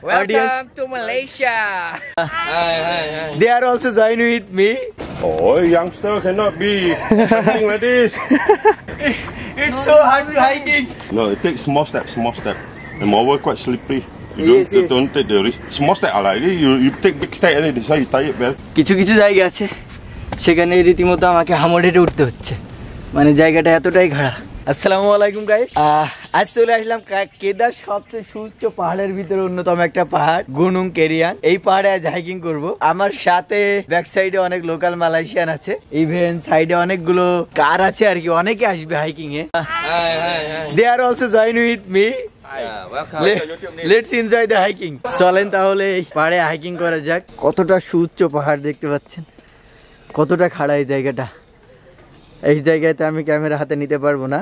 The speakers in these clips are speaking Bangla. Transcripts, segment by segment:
Welcome to Malaysia. Hi. They are also joining with me. Oh, youngster cannot be something like this. It's so hard to hiking. No, it takes small step. And moreover, quite slippery. Yes. Don't take the risk. Small step like this, you take big step and this how you tie it well. কিছু জায়গা আছে সেখানে রীতিমতো আমাকে হামড় হেঁটে উঠতে হচ্ছে, মানে জায়গাটা এতটাই খাড়া। আসসালামু আলাইকুম গাইস, আজ চলে আসলাম কেদার সবচেয়ে সুউচ্চ পাহাড়ের ভিতরে অন্যতম একটা পাহাড় গুনুং কেরিয়াং। এই পাহাড়ে আজ হাইকিং করব। আমার সাথে ব্যাক সাইডে অনেক লোকাল মালয়েশিয়ান আছে, ইভেন সাইডে অনেকগুলো কার আছে আর কি, অনেকে আসবে হাইকিং এ। They are also join with me. Let's enjoy the hiking. চলেন তাহলে এই পাহাড়ে হাইকিং করা যাক। কতটা সুউচ্চ পাহাড় দেখতে পাচ্ছেন, কতটা খাড়া এই জায়গাটা। এই জায়গাতে আমি ক্যামেরা হাতে নিতে পারবো না,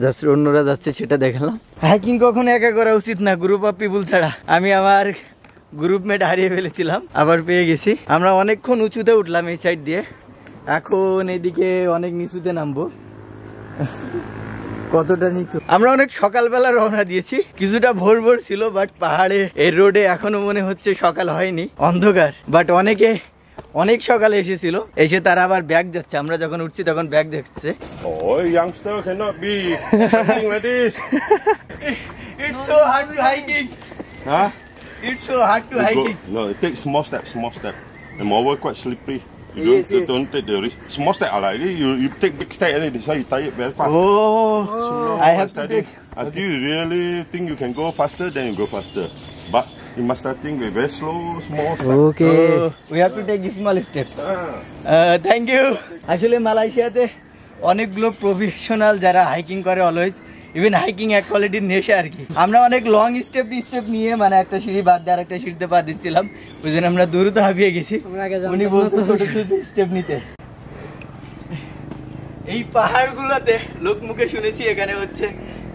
জাস্ট অন্যরা যাচ্ছে সেটা দেখালাম। হাইকিং কখনো একা করা উচিত না, গ্রুপ অফ পিপুল ছাড়া। আমি আমার গ্রুপমেট হারিয়ে ফেলেছিলাম, আবার পেয়ে গেছি। আমরা অনেকক্ষণ উঁচুতে উঠলাম এই সাইড দিয়ে, এখন এইদিকে অনেক নিচুতে নামবো। কতটা নিচু। আমরা অনেক সকালবেলা রওনা দিয়েছি, কিছুটা ভোর ছিল, বাট পাহাড়ে এই রোডে এখনো মনে হচ্ছে সকাল হয়নি, অন্ধকার। বাট অনেক সকালে এসেছিল, এসে তারা আবার ব্যাগ যাচ্ছে। আমরা যখন উঠছি তখন ব্যাগ দেখছে। Oh, youngster cannot be something like this. It's so hard to hiking. Huh? It's so hard to hiking. No, it takes small step. And moreover, quite slippery. Yes. Don't take the risk. Small step like this, you take big step and this how you tie it very fast. Oh, I have to take. Until you really think you can go faster, then you go faster. But you must start thinking very small step. Okay, we have to take small steps. Thank you. আসলে মালয়েশিয়াতে অনেকগুলো প্রফেশনাল যারা হাইকিং করে, অলওয়েজ ইভেন হাইকিং এক কোয়ালিটির নেশা আর কি। আমরা অনেক লং স্টেপ নিয়ে, মানে একটা সিঁড়ি বাদ দিয়ে আরেকটা সিঁড়িতে পা দিচ্ছিলাম, ওই জন্য আমরা দ্রুত হাঁপিয়ে গেছি। উনি বলতো ছোট স্টেপ নিতে। এই পাহাড়গুলোতে লোক মুখে শুনেছি এখানে হচ্ছে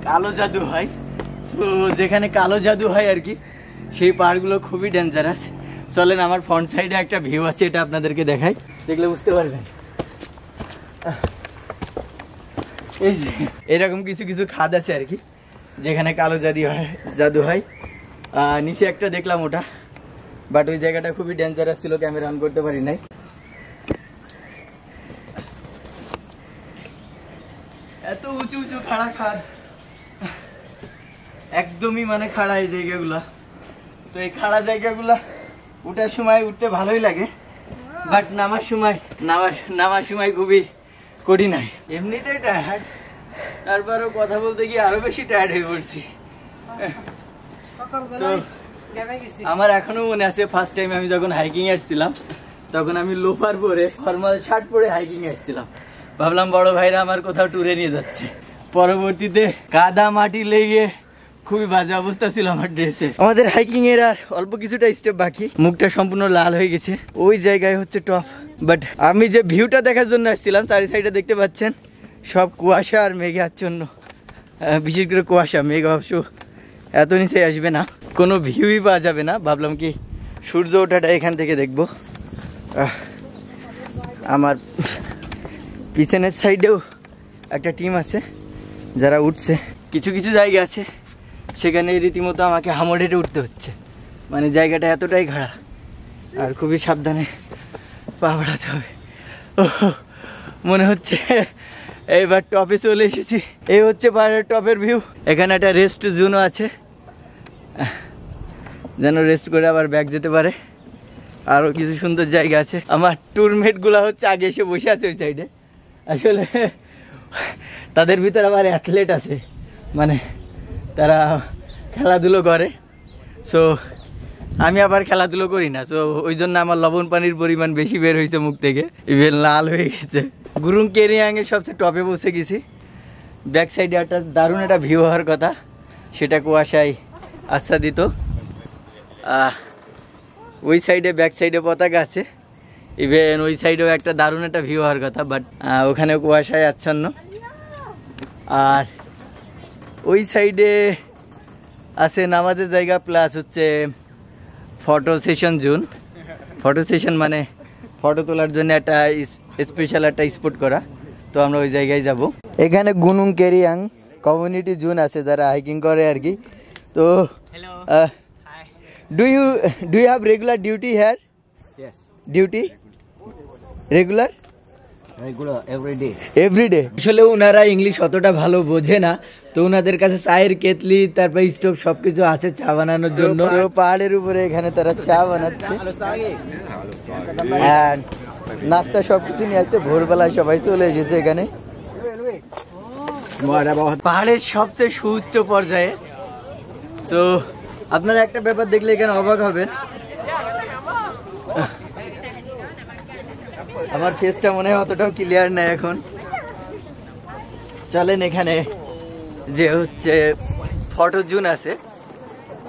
কালো জাদু হয়। তো যেখানে কালো জাদু হয় আর কি, সেই পাহাড়গুলো খুবই ডেঞ্জারাস। চলেন, আমার ফ্রন্ট সাইডে একটা ভিউ আছে, এটা আপনাদেরকে দেখাই, দেখলে বুঝতে পারবেন। এই যে এরকম কিছু খাদ আছে আর কি, যেখানে কালো জাদু হয়। নিচে একটা দেখলাম ওটা, বাট ওই জায়গাটা খুবই ডেঞ্জারাস ছিল, ক্যামেরা অন করতে পারি নাই। এত উঁচু খাড়া খাদ, একদমই মানে খাড়া এই জায়গাগুলা। তো এই খাড়া জায়গাগুলা উঠার সময় উঠতে ভালোই লাগে, বাট নামার সময় খুবই কঠিন হয়। এমনিতেই টায়ার্ড, তারপরও কথা বলতে গিয়ে আরো বেশি টায়ার্ড হয়ে পড়ছি। আমার এখনো মনে আছে ফার্স্ট টাইম আমি যখন হাইকিং এসেছিলাম, তখন আমি লোফার পরে ফর্মাল শার্ট পরে হাইকিং এসেছিলাম। ভাবলাম বড় ভাইরা আমার কোথাও ট্যুরে নিয়ে যাচ্ছে। পরবর্তীতে কাদা মাটি লেগে খুবই বাজে অবস্থা ছিল আমার ড্রেসে। আমাদের হাইকিং এর আর অল্প কিছুটা স্টেপ বাকি, মুখটা সম্পূর্ণ লাল হয়ে গেছে। ওই জায়গায় হচ্ছে টপ, বাট আমি যে ভিউটা দেখার জন্য আসছিলাম, চারি সাইডে দেখতে পাচ্ছেন সব কুয়াশা আর মেঘে আচ্ছন্ন। বিশেষ করে কুয়াশা, মেঘ অবশ্য এত নিচে আসবে না, কোনো ভিউই পাওয়া যাবে না। ভাবলাম কি সূর্য ওঠাটা এখান থেকে দেখবো। আমার পিছনের সাইডেও একটা টিম আছে যারা উঠছে। কিছু জায়গা আছে সেখানে রীতিমতো আমাকে হামড় হেঁটে উঠতে হচ্ছে, মানে জায়গাটা এতটাই খাড়া, আর খুবই সাবধানে পা বাড়াতে হবে। মনে হচ্ছে এইবার টপে চলে এসেছি। এই হচ্ছে পাহাড়ের টপের ভিউ। এখানে একটা রেস্ট জোনও আছে, যেন রেস্ট করে আবার ব্যাক যেতে পারে। আরও কিছু সুন্দর জায়গা আছে। আমার ট্যুরমেট গুলা হচ্ছে আগে এসে বসে আছে ওই সাইডে। আসলে তাদের ভিতরে আবার অ্যাথলেট আছে, মানে তারা খেলাধুলো করে। সো আমি আবার খেলাধুলো করি না, সো ওই জন্য আমার লবণ পানির পরিমাণ বেশি বের হয়েছে মুখ থেকে, ইভেন লাল হয়ে গেছে। গুরুং কেরিয়াং এর সবচেয়ে টপে বসে গেছি। ব্যাক সাইডে একটা দারুণ একটা ভিউ হওয়ার কথা, সেটা কুয়াশায় আচ্ছাদিত। ওই সাইডে ব্যাক সাইডে পতাকা আছে, ইভেন ওই সাইডেও একটা দারুণ একটা ভিউ হওয়ার কথা, বাট ওখানে কুয়াশায় আচ্ছন্ন। আর ওই সাইডে আছে নামাজের জায়গা, প্লাস হচ্ছে photo session zone. Photo session মানে ফটো তোলার জন্য একটা স্পেশাল একটা স্পট করা, তো আমরা ওই জায়গায় যাব। এখানে গুনুং কেরিয়াং কমিউনিটি জোন আছে যারা হাইকিং করে আর কি। তো Do you have regular duty here? Yes. Duty? Regular? Regular every day. Everyday. আসলে ওনারা ইংলিশ অতটা ভালো বোঝে না, তো ওনাদের কাছে চায়ের কেতলি তারপর স্টোভ সবকিছু আছে চা বানানোর জন্য। তো পাহাড়ের উপরে এখানে তারা চা বানাচ্ছে আর নাস্তা সবকিছু নিয়ে আসছে। ভোরবেলায় সবাই চলে এসেছে এখানে পাহাড়ের সবচেয়ে সুউচ্চ পর্যায়ে। তো আপনারা একটা ব্যাপার দেখলে এখানে অবাক হবেন, আমার ফেসটা মনে হয় অতটাও ক্লিয়ার নাই এখন। চলেন এখানে যে হচ্ছে ফটো জোন আছে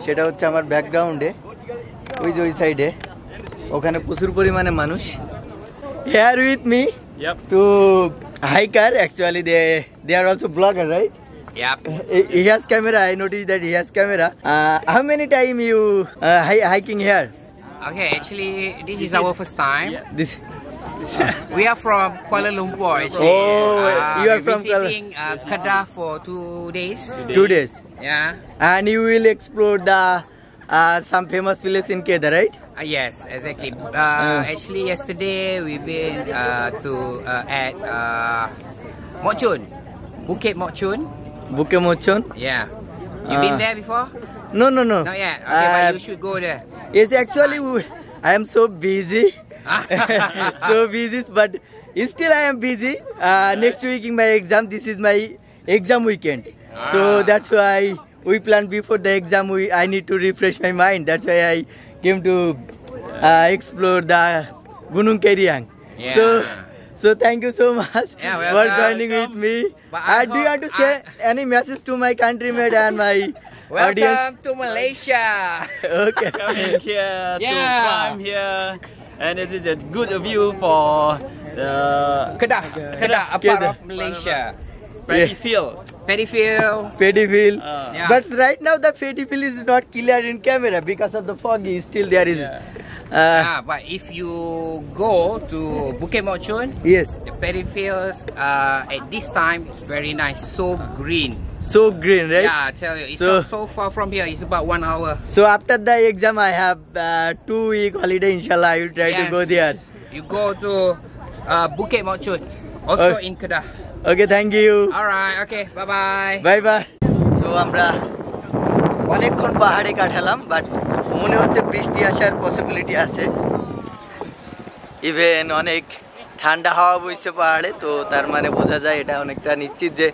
সেটা হচ্ছে আমার ব্যাকগ্রাউন্ডে, ওই যে ওই সাইডে, ওখানে প্রচুর পরিমাণে মানুষ। Here with me to hiker, actually they are also blogger, right? Yep. He has camera. I noticed that he has camera. How many time you hiking here? Okay, actually, this is our first time. This. We are from Kuala Lumpur. Actually. Oh, you are we're from Kuala- visiting Kedah for 2 days. 2 days. Yeah. And you will explore the some famous place in Kedah, right? Yes, exactly. Actually, yesterday we've been at Mokchun, Bukit Mokchun. Bukit Mokchun? Yeah. You been there before? No. Not yet. Okay, but you should go there. Yes, actually, I am so busy. So busy, but still I am busy. Next week in my exam, this is my exam weekend. So that's why we planned before the exam. I need to refresh my mind. That's why I came to explore the Gunung Keriang. Yeah. So thank you so much Yeah, for welcome. joining with me. But Do you want to say any message to my countrymen and my audience? Welcome to Malaysia. Okay. Coming here to Yeah. climb here, and it is a good view for the Kedah, a part Kedah. of Malaysia. paddy field. Peripheral. Fedifield. Yeah. But right now the Fedifield is not clear in camera because of the foggy. Still there is. But if you go to Bukit Mokchun, Yes. the peripherals at this time is very nice, so green. So green, right? Yeah, I tell you, it's So- not so far from here. It's about 1 hour. So after the exam, I have 2-week holiday. Inshallah, I will try to Yes. go there. You go to Bukit Mokchun, also Okay. in Kedah. Okay, thank you. All right. Okay. Bye bye. Bye bye. So আমরা অনেকক্ষণ পাহাড়ে কাটালাম, বাট মনে হচ্ছে বৃষ্টি আসার পসিবিলিটি আছে। ইভেন অনেক ঠান্ডা হাওয়া বইছে পাহাড়ে, তো তার মানে বোঝা যায় এটা অনেকটা নিশ্চিত যে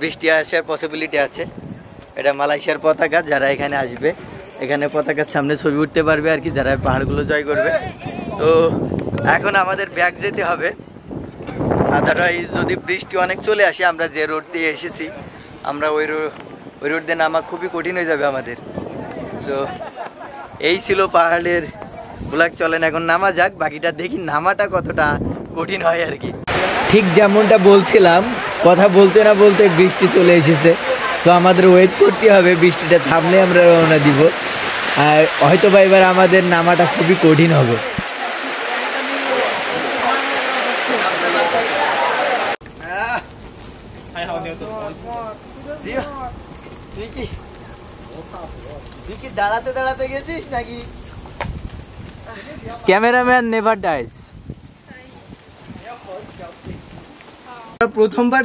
বৃষ্টি আসার পসিবিলিটি আছে। এটা মালয়েশিয়ার পতাকা, যারা এখানে আসবে এখানে পতাকার সামনে ছবি উঠতে পারবে আর কি, যারা পাহাড়গুলো জয় করবে। তো এখন আমাদের ব্যাক যেতে হবে, আদারওয়াইজ যদি বৃষ্টি অনেক চলে আসে, আমরা যে রোড দিয়ে এসেছি আমরা ওই রোড দিয়ে নামা খুবই কঠিন হয়ে যাবে আমাদের। তো এই ছিল পাহাড়ের ব্লগ। চলেন এখন নামা যাক, বাকিটা দেখি নামাটা কতটা কঠিন হয় আর কি। ঠিক যেমনটা বলছিলাম, কথা বলতে না বলতে বৃষ্টি চলে এসেছে। সো আমাদের ওয়েট করতে হবে, বৃষ্টিটা থামলে আমরা রওনা দিব। আর হয়তো বা এবার আমাদের নামাটা খুবই কঠিন হবে। তুই কি দাঁড়াতে দাঁড়াতে গেছিস নাকি? Cameraman never dies. প্রথমবার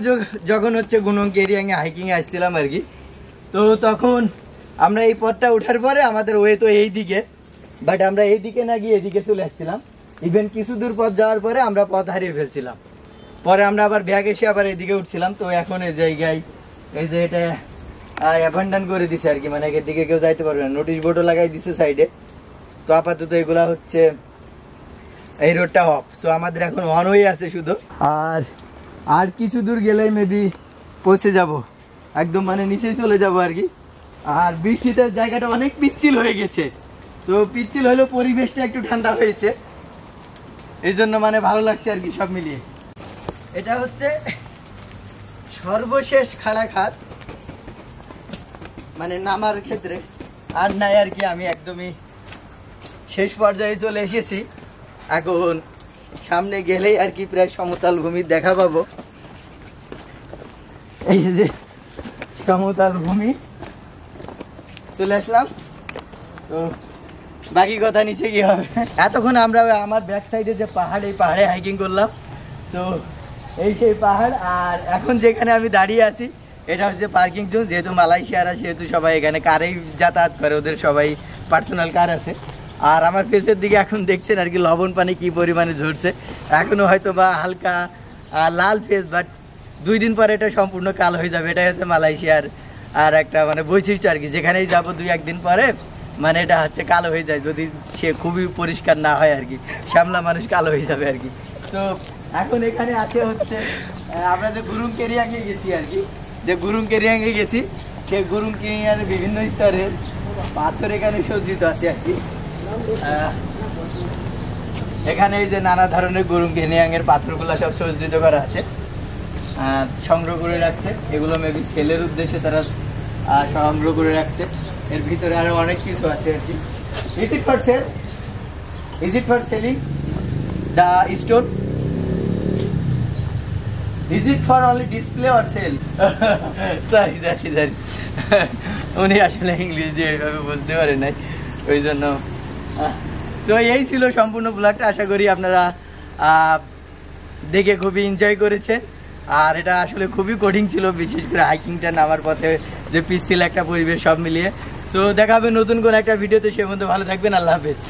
যখন হচ্ছে গুনং কেরিয়াং এ হাইকিং এ আসছিলাম আর কি, তো তখন আমরা এই পথটা ওঠার পরে আমাদের ওয়ে তো এই দিকে, বাট আমরা এই দিকে না গিয়ে এদিকে চলে আসছিলাম। ইভেন কিছু দূর পথ যাওয়ার পরে আমরা পথ হারিয়ে ফেলছিলাম। পরে আমরা আবার ব্যাগ এসে আবার এদিকে উঠছিলাম। তো এখন এই জায়গায় এই যে এটা অ্যাবান্ডন করে দিছে আর কি, মানে এদিকে কেউ যাইতে পারবে না। নোটিশ বোর্ডও লাগাই দিছে সাইডে। তো আপাতত এগুলা হচ্ছে এই রোডটা অফ। সো আমাদের এখন অন ওয়ে আছে শুধু, আর কিছু দূর গেলেই মেবি পৌঁছে যাব, একদম মানে নিচেই চলে যাব আর কি। আর বৃষ্টিতে জায়গাটা অনেক পিচ্ছিল হয়ে গেছে, তো পিচ্ছিল হলেও পরিবেশটা একটু ঠান্ডা হয়েছে, এই জন্য মানে ভালো লাগছে আর কি সব মিলিয়ে। এটা হচ্ছে সর্বশেষ খাড়াঘাট মানে নামার ক্ষেত্রে, আর নাই আর কি। আমি একদমই শেষ পর্যায়ে চলে এসেছি। এখন সামনে গেলেই আর কি প্রায় সমতল ভূমির দেখা পাবো। এই যে সমতল ভূমি চলে আসলাম। তো বাকি কথা নিচে কি হবে। এতক্ষণ আমরা আমার ব্যাক সাইডে যে পাহাড়, এই পাহাড়ে হাইকিং করলাম। তো এই সেই পাহাড়, আর এখন যেখানে আমি দাঁড়িয়ে আছি এটা হচ্ছে পার্কিং জোন। যেহেতু মালয়েশিয়ারা, সেহেতু সবাই এখানে কারেই যাতায়াত করে, ওদের সবাই পার্সোনাল কার আছে। আর আমার ফেসের দিকে এখন দেখছেন আর কি লবণ পানি কি পরিমাণে ঝরছে। এখনও হয়তো বা হালকা লাল ফেস, বাট 2 দিন পরে এটা সম্পূর্ণ কালো হয়ে যাবে। এটাই হচ্ছে মালয়েশিয়ার আর একটা মানে বৈশিষ্ট্য আর কি। যেখানেই যাবো 2-1 দিন পরে মানে এটা হচ্ছে কালো হয়ে যায়, যদি সে খুবই পরিষ্কার না হয় আর কি। শ্যামলা মানুষ কালো হয়ে যাবে আর কি। তো এখন এখানে আছে হচ্ছে আমরা যে গুরুং কেরিয়াংয়ে গেছি আর কি, যে গুরুং কেরিয়াংয়ে গেছি, সেই গুরুং কেরিয়াংয়ের বিভিন্ন স্তরের পাথর এখানে সজ্জিত আছে আর কি। এখানে এই যে নানা ধরনের গুরুং কেরিয়াংয়ের পাথরগুলো সব সজ্জিত করা আছে, সংগ্রহ করে রাখছে। এগুলো মেবি সেলের উদ্দেশ্যে তারা সংগ্রহ করে রাখছে। এর ভিতরে আরো অনেক কিছু আছে আর কি। Is it for sale? Is it for selling the stone? Is it for only display or sale? Sorry sorry sorry, উনি আসলে ইংলিশ যে এভাবে বুঝতে পারে নাই, ওই জন্য। তো এই ছিল সম্পূর্ণ ব্লগটা। আশা করি আপনারা দেখে খুবই এনজয় করেছেন। আর এটা আসলে খুবই কঠিন ছিল, বিশেষ করে হাইকিংটা নামার পথে যে পিচ্ছিল একটা পরিবেশ সব মিলিয়ে। সো দেখা হবে নতুন কোনো একটা ভিডিওতে। সে মধ্যে ভালো থাকবেন। আল্লাহ হাফেজ।